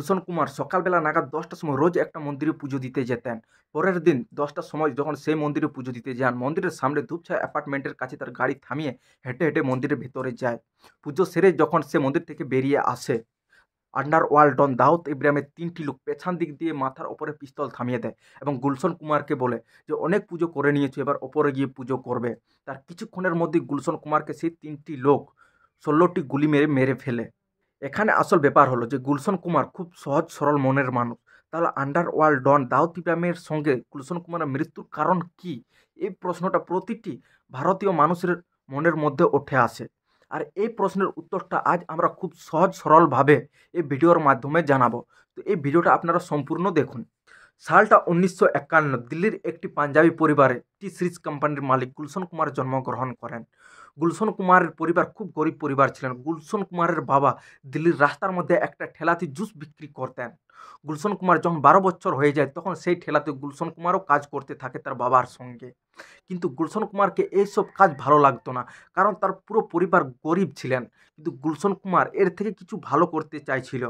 গুলশন কুমার সকালবেলা নাগাদ 10টার সময় রোজ একটা মন্দিরে পুজো দিতে যেতেন। পরের দিন 10টার সময় যখন সেই মন্দিরে পুজো দিতে যান, মন্দিরের সামনে ধূপছায়া অ্যাপার্টমেন্টের কাছে তার গাড়ি থামিয়ে হেঁটে হেঁটে মন্দিরের ভেতরে যায়। পুজো সেরে যখন সে মন্দির থেকে বেরিয়ে আসে, আন্ডারওয়ার্ল্ড ডন দাউদ ইব্রাহিমের 3টি লোক পেছন দিক দিয়ে মাথার ওপরে পিস্তল থামিয়ে দেয় এবং গুলশন কুমারকে বলে যে অনেক পুজো করে নিয়েছে, এবার ওপরে গিয়ে পুজো করবে। তার কিছুক্ষণের মধ্যেই গুলশন কুমারকে সেই 3টি লোক 16টি গুলি মেরে মেরে ফেলে। এখানে আসল ব্যাপার হলো যে গুলশন কুমার খুব সহজ সরল মনের মানুষ। তাহলে আন্ডারওয়ার্ল্ড ডন দাউদ ইব্রাহিমের সঙ্গে গুলশন কুমারের মৃত্যুর কারণ কি? এই প্রশ্নটা প্রতিটি ভারতীয় মানুষের মনের মধ্যে উঠে আসে। আর এই প্রশ্নের উত্তরটা আজ আমরা খুব সহজ সরলভাবে এই ভিডিওর মাধ্যমে জানাবো। তো এই ভিডিওটা আপনারা সম্পূর্ণ দেখুন। সালটা 1951। দিল্লির একটি পাঞ্জাবি পরিবারে টি সিরিজ কোম্পানির মালিক গুলশন কুমার জন্মগ্রহণ করেন। গুলশন কুমারের পরিবার খুব গরিব পরিবার ছিলেন। গুলশন কুমারের বাবা দিল্লির রাস্তার মধ্যে একটা ঠেলাতে জুস বিক্রি করতেন। গুলশন কুমার যখন 12 বছর হয়ে যায় তখন সেই ঠেলাতে গুলশন কুমারও কাজ করতে থাকে তার বাবার সঙ্গে। কিন্তু গুলশন কুমারকে এইসব কাজ ভালো লাগতো না, কারণ তার পুরো পরিবার গরিব ছিলেন। কিন্তু গুলশন কুমার এর থেকে কিছু ভালো করতে চাইছিল।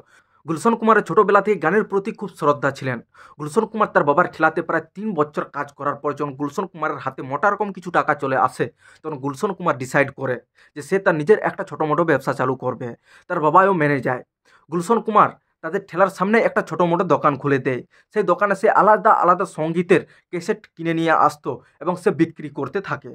গুলশন কুমারের ছোটবেলা থেকে গানের প্রতি খুব শ্রদ্ধা ছিলেন। গুলশন কুমার তার বাবার ঠেলাতে প্রায় 3 বছর কাজ করার পর যখন গুলশন কুমারের হাতে মোটা রকম কিছু টাকা চলে আসে, তখন গুলশন কুমার ডিসাইড করে যে সে তার নিজের একটা ছোটো মোটো ব্যবসা চালু করবে। তার বাবাও মেনে যায়। গুলশন কুমার তাদের ঠেলার সামনে একটা ছোটো মোটো দোকান খুলে দেয়। সেই দোকানে সে আলাদা আলাদা সঙ্গীতের ক্যাসেট কিনে নিয়ে আসতো এবং সে বিক্রি করতে থাকে।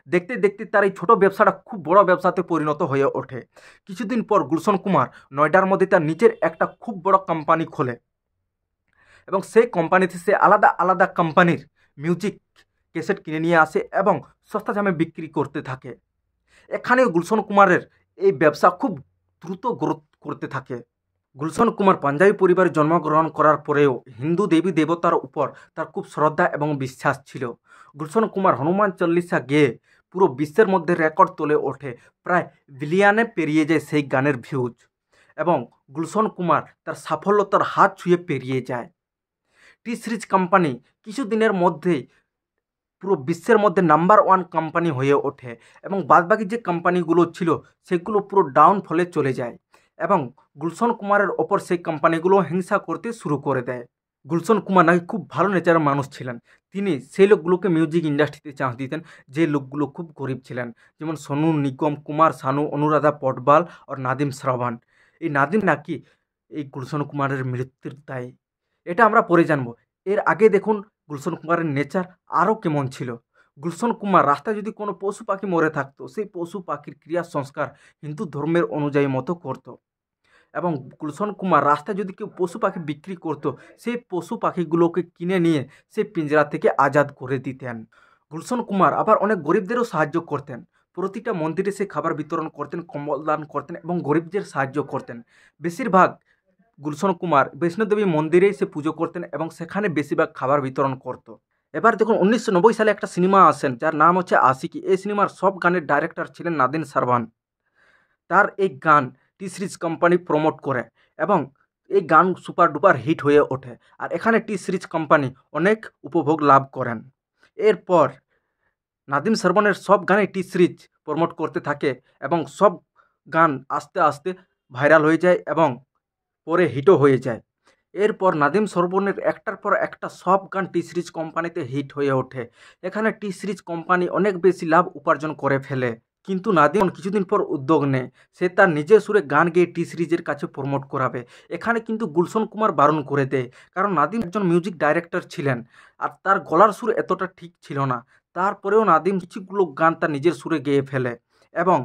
দেখতে দেখতে তার এই ছোটো ব্যবসাটা খুব বড় ব্যবসাতে পরিণত হয়ে ওঠে। কিছুদিন পর গুলশন কুমার নয়ডার মধ্যে তার নিজের একটা খুব বড় কোম্পানি খোলে এবং সেই কোম্পানিতে সে আলাদা আলাদা কোম্পানির মিউজিক ক্যাসেট কিনে নিয়ে আসে এবং সস্তা দামে বিক্রি করতে থাকে। এখানেও গুলশন কুমারের এই ব্যবসা খুব দ্রুত গ্রোথ করতে থাকে। গুলশন কুমার পাঞ্জাবি পরিবারে জন্মগ্রহণ করার পরেও হিন্দু দেবী দেবতার উপর তার খুব শ্রদ্ধা এবং বিশ্বাস ছিল। গুলশন কুমার হনুমান চল্লিশা গেয়ে পুরো বিশ্বের মধ্যে রেকর্ড তোলে ওঠে। প্রায় বিলিয়নে পেরিয়ে যায় সেই গানের ভিউজ এবং গুলশন কুমার তার সাফল্যতার হাত ছুঁয়ে পেরিয়ে যায়। টি সিরিজ কোম্পানি কিছুদিনের মধ্যেই পুরো বিশ্বের মধ্যে নাম্বার 1 কোম্পানি হয়ে ওঠে এবং বাদবাকি যে কোম্পানিগুলো ছিল সেগুলো পুরো ডাউনফলে চলে যায় এবং গুলশন কুমারের ওপর সেই কোম্পানিগুলো হিংসা করতে শুরু করে দেয়। গুলশন কুমার নাকি খুব ভালো নেচারের মানুষ ছিলেন। তিনি সেই লোকগুলোকে মিউজিক ইন্ডাস্ট্রিতে চান্স দিতেন যে লোকগুলো খুব গরিব ছিলেন, যেমন সোনু নিগম, কুমার শানু, অনুরাধা পটবাল আর নাদিম শ্রাবণ। এই নাদিম নাকি এই গুলশন কুমারের মৃত্যুর দায়ী। এটা আমরা পরে জানবো। এর আগে দেখুন গুলশন কুমারের নেচার আরও কেমন ছিল। গুলশন কুমার রাস্তায় যদি কোনো পশু পাখি মরে থাকতো, সেই পশু পাখির ক্রিয়া সংস্কার হিন্দু ধর্মের অনুযায়ী মতো করত এবং গুলশন কুমার রাস্তায় যদি কেউ পশু পাখি বিক্রি করতো, সেই পশু পাখিগুলোকে কিনে নিয়ে সেই পিঞ্জরা থেকে আজাদ করে দিতেন। গুলশন কুমার আবার অনেক গরিবদেরও সাহায্য করতেন। প্রতিটা মন্দিরে সে খাবার বিতরণ করতেন, কম্বল দান করতেন এবং গরিবদের সাহায্য করতেন। বেশিরভাগ গুলশন কুমার বৈষ্ণোদেবী মন্দিরেই সে পুজো করতেন এবং সেখানে বেশিরভাগ খাবার বিতরণ করত। এবার দেখুন 1990 সালে একটা সিনেমা আসেন যার নাম হচ্ছে আশিকি। এই সিনেমার সব গানের ডাইরেক্টর ছিলেন নাদিম শ্রাবণ। তার এই গান টি সিরিজ কোম্পানি প্রমোট করে এবং এই গান সুপার ডুপার হিট হয়ে ওঠে আর এখানে টি সিরিজ কোম্পানি অনেক উপভোগ লাভ করেন। এরপর নাদিম শ্রাবণের সব গানে টি সিরিজ প্রমোট করতে থাকে এবং সব গান আস্তে আস্তে ভাইরাল হয়ে যায় এবং পরে হিটও হয়ে যায়। এরপর নাদিম শ্রাবণের একটার পর একটা সব গান টি সিরিজ কোম্পানিতে হিট হয়ে ওঠে। এখানে টি সিরিজ কোম্পানি অনেক বেশি লাভ উপার্জন করে ফেলে। কিন্তু নাদিম কিছুদিন পর উদ্যোগ নেয়, সে তার নিজের সুরে গান গেয়ে টি সিরিজের কাছে প্রমোট করাবে। এখানে কিন্তু গুলশন কুমার বারণ করে দেয়, কারণ নাদিম একজন মিউজিক ডাইরেক্টর ছিলেন আর তার গলার সুর এতটা ঠিক ছিল না। তারপরেও নাদিম কিছুগুলো গান তার নিজের সুরে গেয়ে ফেলে এবং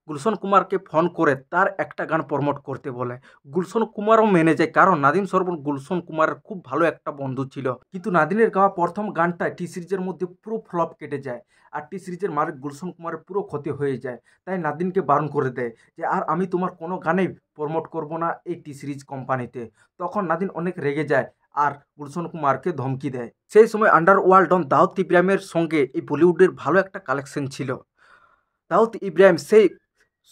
গুলশন কুমারকে ফোন করে তার একটা গান প্রমোট করতে বলে। গুলশন কুমারও মেনে যায়, কারণ নাদিম শ্রাবণ গুলশন কুমারের খুব ভালো একটা বন্ধু ছিল। কিন্তু নাদিমের গাওয়া প্রথম গানটা টি সিরিজের মধ্যে পুরো ফ্লপ কেটে যায় আর টি সিরিজের মালিক গুলশন কুমারের পুরো ক্ষতি হয়ে যায়। তাই নাদিমকে বারণ করে দেয় যে আর আমি তোমার কোনো গানেই প্রমোট করব না এই টি সিরিজ কোম্পানিতে। তখন নাদিম অনেক রেগে যায় আর গুলশন কুমারকে ধমকি দেয়। সেই সময় আন্ডারওয়ার্ল্ড ডন দাউদ ইব্রাহিমের সঙ্গে এই বলিউডের ভালো একটা কালেকশন ছিল। দাউদ ইব্রাহিম সেই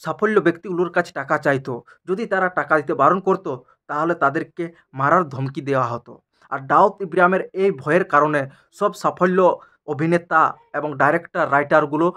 সাফল্য ব্যক্তিগুলোর কাছে টাকা চাইতো। যদি তারা টাকা দিতে বারণ করতো তাহলে তাদেরকে মারার ধমকি দেওয়া হতো। আর দাউদ ইব্রাহিমের এই ভয়ের কারণে সব সাফল্য অভিনেতা এবং ডাইরেক্টর রাইটারগুলো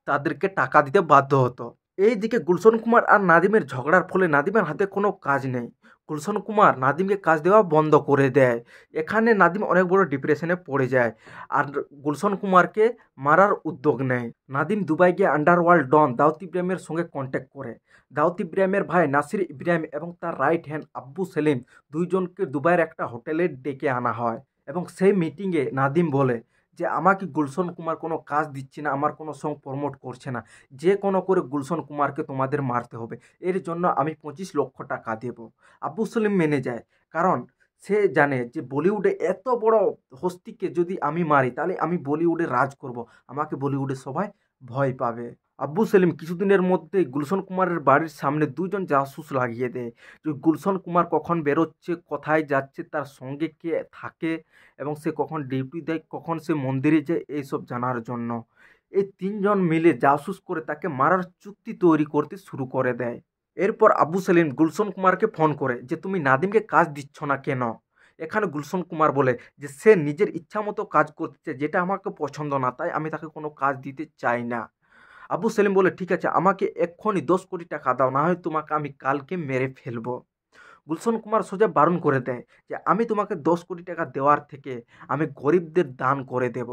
তাদেরকে টাকা দিতে বাধ্য হতো। এইদিকে গুলশন কুমার আর নাদিমের ঝগড়ার ফলে নাদিমের হাতে কোনো কাজ নেই। গুলশন কুমার নাদিমকে কাজ দেওয়া বন্ধ করে দেয়। এখানে নাদিম অনেক বড় ডিপ্রেশনে পড়ে যায় আর গুলশন কুমারকে মারার উদ্যোগ নেয়। নাদিম দুবাই গিয়ে আন্ডারওয়ার্ল্ড ডন দাউদ ইব্রাহিমের সঙ্গে কন্ট্যাক্ট করে। দাউদ ইব্রাহিমের ভাই নাসির ইব্রাহিম এবং তার রাইট হ্যান্ড আব্বু সেলিম দুইজনকে দুবাইয়ের একটা হোটেলে ডেকে আনা হয় এবং সেই মিটিংয়ে নাদিম বলে যে আমাকে গুলশন কুমার কোনো কাজ দিচ্ছে না, আমার কোনো সং প্রমোট করছে না, যে কোনো করে গুলশন কুমারকে তোমাদের মারতে হবে, এর জন্য আমি 25 লক্ষ টাকা দেব। আব্বু সেলিম মেনে যায়, কারণ সে জানে যে বলিউডে এত বড় হস্তিকে যদি আমি মারি তাহলে আমি বলিউডে রাজ করব, আমাকে বলিউডে সবাই ভয় পাবে। আব্বু সেলিম কিছুদিনের মধ্যে গুলশন কুমারের বাড়ির সামনে দুজন জাসুস লাগিয়ে দেয়, যে গুলশন কুমার কখন বেরোচ্ছে, কোথায় যাচ্ছে, তার সঙ্গে কে থাকে এবং সে কখন ডিউটি দেয়, কখন সে মন্দিরে যায়, এইসব জানার জন্য। এই তিনজন মিলে জাসুস করে তাকে মারার চুক্তি তৈরি করতে শুরু করে দেয়। এরপর আব্বু সেলিম গুলশন কুমারকে ফোন করে যে তুমি নাদিমকে কাজ দিচ্ছ না কেন। এখানে গুলশন কুমার বলে যে সে নিজের ইচ্ছা মতো কাজ করছে, যেটা আমাকে পছন্দ না, তাই আমি তাকে কোনো কাজ দিতে চাই না। আব্বু সেলিম বলে ঠিক আছে, আমাকে এক্ষুনি 10 কোটি টাকা দাও, না হয় তোমাকে আমি কালকে মেরে ফেলবো। গুলশন কুমার সোজা বারণ করে দেয় যে আমি তোমাকে 10 কোটি টাকা দেওয়ার থেকে আমি গরিবদের দান করে দেব।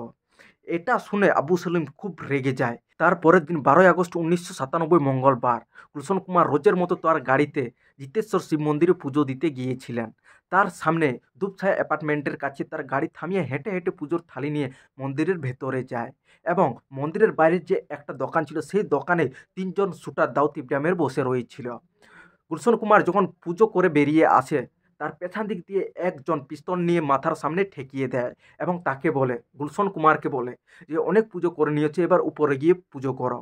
এটা শুনে আবু সেলিম খুব রেগে যায়। তার পরের দিন 12ই আগস্ট 1997 মঙ্গলবার গুলশন কুমার রোজের মতো তার গাড়িতে জিতেশ্বর শিব মন্দিরে পুজো দিতে গিয়েছিলেন। তার সামনে দুপছায়া অ্যাপার্টমেন্টের কাছে তার গাড়ি থামিয়ে হেঁটে হেঁটে পুজোর থালি নিয়ে মন্দিরের ভেতরে যায় এবং মন্দিরের বাইরে যে একটা দোকান ছিল সেই দোকানে তিনজন শুটার দাউদ ইব্রাহিমের বসে রয়েছিল। গুলশন কুমার যখন পুজো করে বেরিয়ে আসে, তার পেছন দিক দিয়ে একজন পিস্তল নিয়ে মাথার সামনে ঠেকিয়ে দেয় এবং তাকে বলে, গুলশন কুমারকে বলে যে অনেক পুজো করে নিয়েছে, এবার উপরে গিয়ে পুজো করো।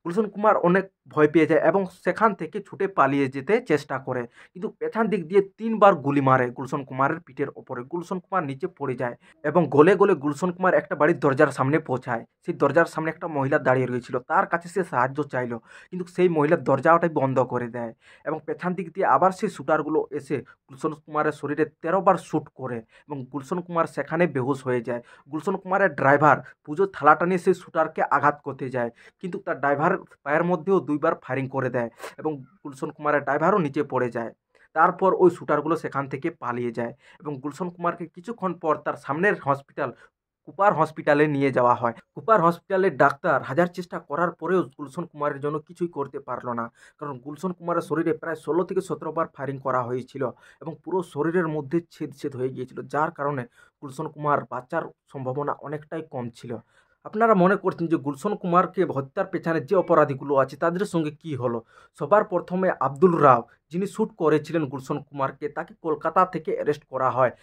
গুলশন কুমার অনেক ভয় পেয়ে যায় এবং সেখান থেকে ছুটে পালিয়ে যেতে চেষ্টা করে, কিন্তু পেছন দিক দিয়ে 3বার গুলি মারে গুলশন কুমারের পিঠের ওপরে। গুলশন কুমার নিচে পড়ে যায় এবং গলে গলে গুলশন কুমার একটা বাড়ির দরজার সামনে পৌঁছায়। সেই দরজার সামনে একটা মহিলা দাঁড়িয়ে রয়েছিল, তার কাছে সে সাহায্য চাইলো, কিন্তু সেই মহিলার দরজাটাই বন্ধ করে দেয় এবং পেছন দিক দিয়ে আবার সেই শুটারগুলো এসে গুলশন কুমারের শরীরে 13বার শ্যুট করে এবং গুলশন কুমার সেখানে বেহুশ হয়ে যায়। গুলশন কুমারের ড্রাইভার পুজোর থালাটা নিয়ে সেই শুটারকে আঘাত করতে যায়, কিন্তু তার ড্রাইভার পায়ের মধ্যেও 2বার ফায়ারিং করে দেয় এবং গুলশন কুমারের ড্রাইভারও নিচে পড়ে যায়। তারপর ওই শুটারগুলো সেখান থেকে পালিয়ে যায় এবং গুলশন কুমারকে কিছুক্ষণ পর তার সামনের হসপিটাল কুপার হসপিটালে নিয়ে যাওয়া হয়। কুপার হসপিটালের ডাক্তার হাজার চেষ্টা করার পরেও গুলশন কুমারের জন্য কিছুই করতে পারলো না, কারণ গুলশন কুমারের শরীরে প্রায় 16 থেকে 17বার ফায়ারিং করা হয়েছিল এবং পুরো শরীরের মধ্যে ছেদ ছেদ হয়ে গিয়েছিল, যার কারণে গুলশন কুমার বাঁচার সম্ভাবনা অনেকটাই কম ছিল। আপনারা মনে করছেন যে গুলশন কুমারকে হত্যার পেছনে যে অপরাধীগুলো আছে তাদের সঙ্গে কি হলো। সবার প্রথমে আব্দুল রাও, যিনি শ্যুট করেছিলেন গুলশন কুমারকে, তাকে কলকাতা থেকে অ্যারেস্ট করা হয়।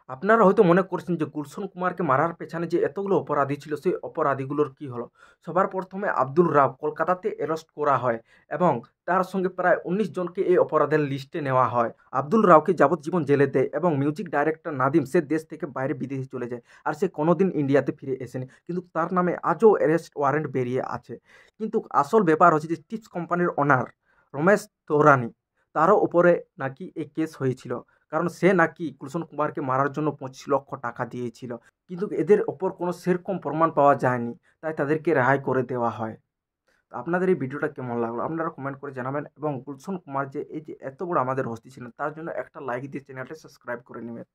আপনারা হয়তো মনে করছেন যে গুলশন কুমারকে মারার পেছনে যে এতগুলো অপরাধী ছিল সেই অপরাধীগুলোর কি হলো। সবার প্রথমে আব্দুল রাও কলকাতাতে অ্যারেস্ট করা হয় এবং তার সঙ্গে প্রায় 19 জনকে এই অপরাধের লিস্টে নেওয়া হয়। আব্দুল রাওকে যাবজ্জীবন জেলে দেয় এবং মিউজিক ডাইরেক্টর নাদিম সে দেশ থেকে বাইরে বিদেশে চলে যায় আর সে কোনোদিন ইন্ডিয়াতে ফিরে এসেনি, কিন্তু তার নামে আজও অ্যারেস্ট ওয়ারেন্ট বেরিয়ে আছে। কিন্তু আসল ব্যাপার হচ্ছে যে টিপস কোম্পানির ওনার রমেশ তৌরানি, তারও উপরে নাকি এই কেস হয়েছিল, কারণ সে নাকি গুলশন কুমারকে মারার জন্য 25 লক্ষ টাকা দিয়েছিল, কিন্তু এদের ওপর কোনো সেরকম প্রমাণ পাওয়া যায়নি, তাই তাদেরকে রেহাই করে দেওয়া হয়। তো আপনাদের এই ভিডিওটা কেমন লাগলো আপনারা কমেন্ট করে জানাবেন এবং গুলশন কুমার যে এই যে এত বড় আমাদের হস্তি ছিলেন তার জন্য একটা লাইক দিয়ে চ্যানেলটা সাবস্ক্রাইব করে নেবেন।